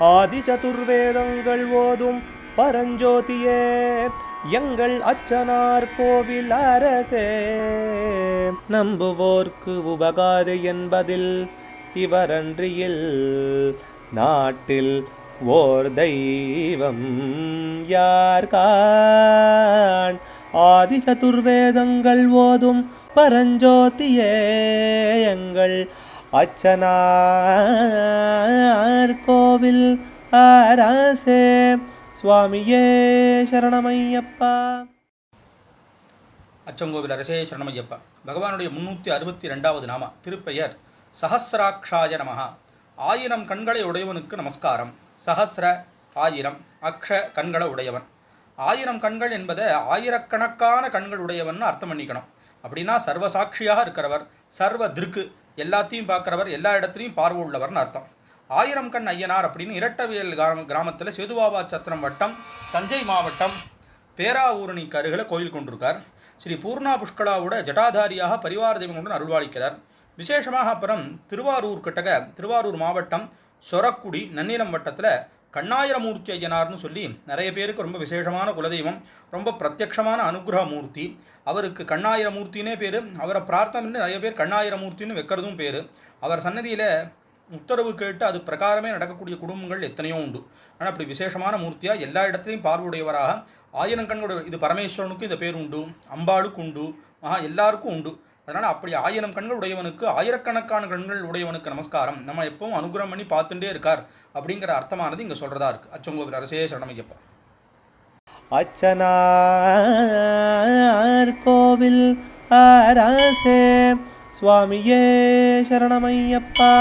ஆதி சதுர்வேதங்கள் ஓதும் பரஞ்சோதியே எங்கள் அச்சனார் கோவில் அரசே. நம்புவோர்க்கு உபகாரி என்பதில் இவரன்றியில் நாட்டில் ஓர் தெய்வம் யார்கான். ஆதி சதுர்வேதங்கள் ஓதும் பரஞ்சோதியே எங்கள் அச்சனார் கோவில் அரசே. சுவாமியே சரணமையப்பா. அச்சங்கோவில் அரசே சரணமையப்பா. பகவானுடைய 362வது நாம திருப்பெயர் சஹஸ்ராக்ஷாய நமஹ. 1000 கண்களை உடையவனுக்கு நமஸ்காரம். சஹஸ்ர 1000, அக்ஷ கண்களை உடையவன். 1000 கண்கள் என்பதை ஆயிரக்கணக்கான கண்கள் உடையவன் அர்த்தம் பண்ணிக்கணும். அப்படின்னா சர்வசாட்சியாக இருக்கிறவர், சர்வ திருக்கு, எல்லாத்தையும் பார்க்குறவர், எல்லா இடத்துலையும் பார்வை உள்ளவர்னு அர்த்தம். 1000 கண் ஐயனார் அப்படின்னு இரட்டவியல் கிராமத்தில் சேதுபாபா சத்திரம் வட்டம், தஞ்சை மாவட்டம் பேராவூரணிக்கு அருகில் கோயில் கொண்டிருக்கார். ஸ்ரீ பூர்ணா புஷ்கலாவோட ஜட்டாதாரியாக பரிவார தெய்வங்களுடன் அருள்வாளிக்கிறார். விசேஷமாக அப்புறம் திருவாரூர் கிட்டக திருவாரூர் மாவட்டம் சொரக்குடி நன்னிலம் வட்டத்தில் கண்ணாயிரமூர்த்தி ஐயனார்னு சொல்லி நிறைய பேருக்கு ரொம்ப விசேஷமான குலதெய்வம், ரொம்ப பிரத்யக்ஷமான அனுகிரக மூர்த்தி. அவருக்கு கண்ணாயிரமூர்த்தினே பேர். அவரை பிரார்த்தனை நிறைய பேர் கண்ணாயிரமூர்த்தின்னு வைக்கிறதும் பேர். அவர் சன்னதியில் உத்தரவு கேட்டு அது பிரகாரமே நடக்கக்கூடிய குடும்பங்கள் எத்தனையோ உண்டு. ஆனால் அப்படி விசேஷமான மூர்த்தியாக எல்லா இடத்துலையும் பார்வையுடையவராக 1000 கண்களுடைய இது பரமேஸ்வரனுக்கு இந்த பேர் உண்டு, அம்பாளுக்கு உண்டு, எல்லாருக்கும் உண்டு. அதனால் அப்படி 1000 கண்கள் உடையவனுக்கு, ஆயிரக்கணக்கான கண்கள் உடையவனுக்கு நமஸ்காரம். நம்ம எப்பவும் அனுகிரகம் பண்ணி பார்த்துட்டே இருக்கார் அப்படிங்கிற அர்த்தமானது இங்கே சொல்கிறதா இருக்குது. அச்சங்கோவில் அரசே சரணமையப்பா. அச்சனார் கோவில் அரசே. சுவாமியே சரணமையப்பா.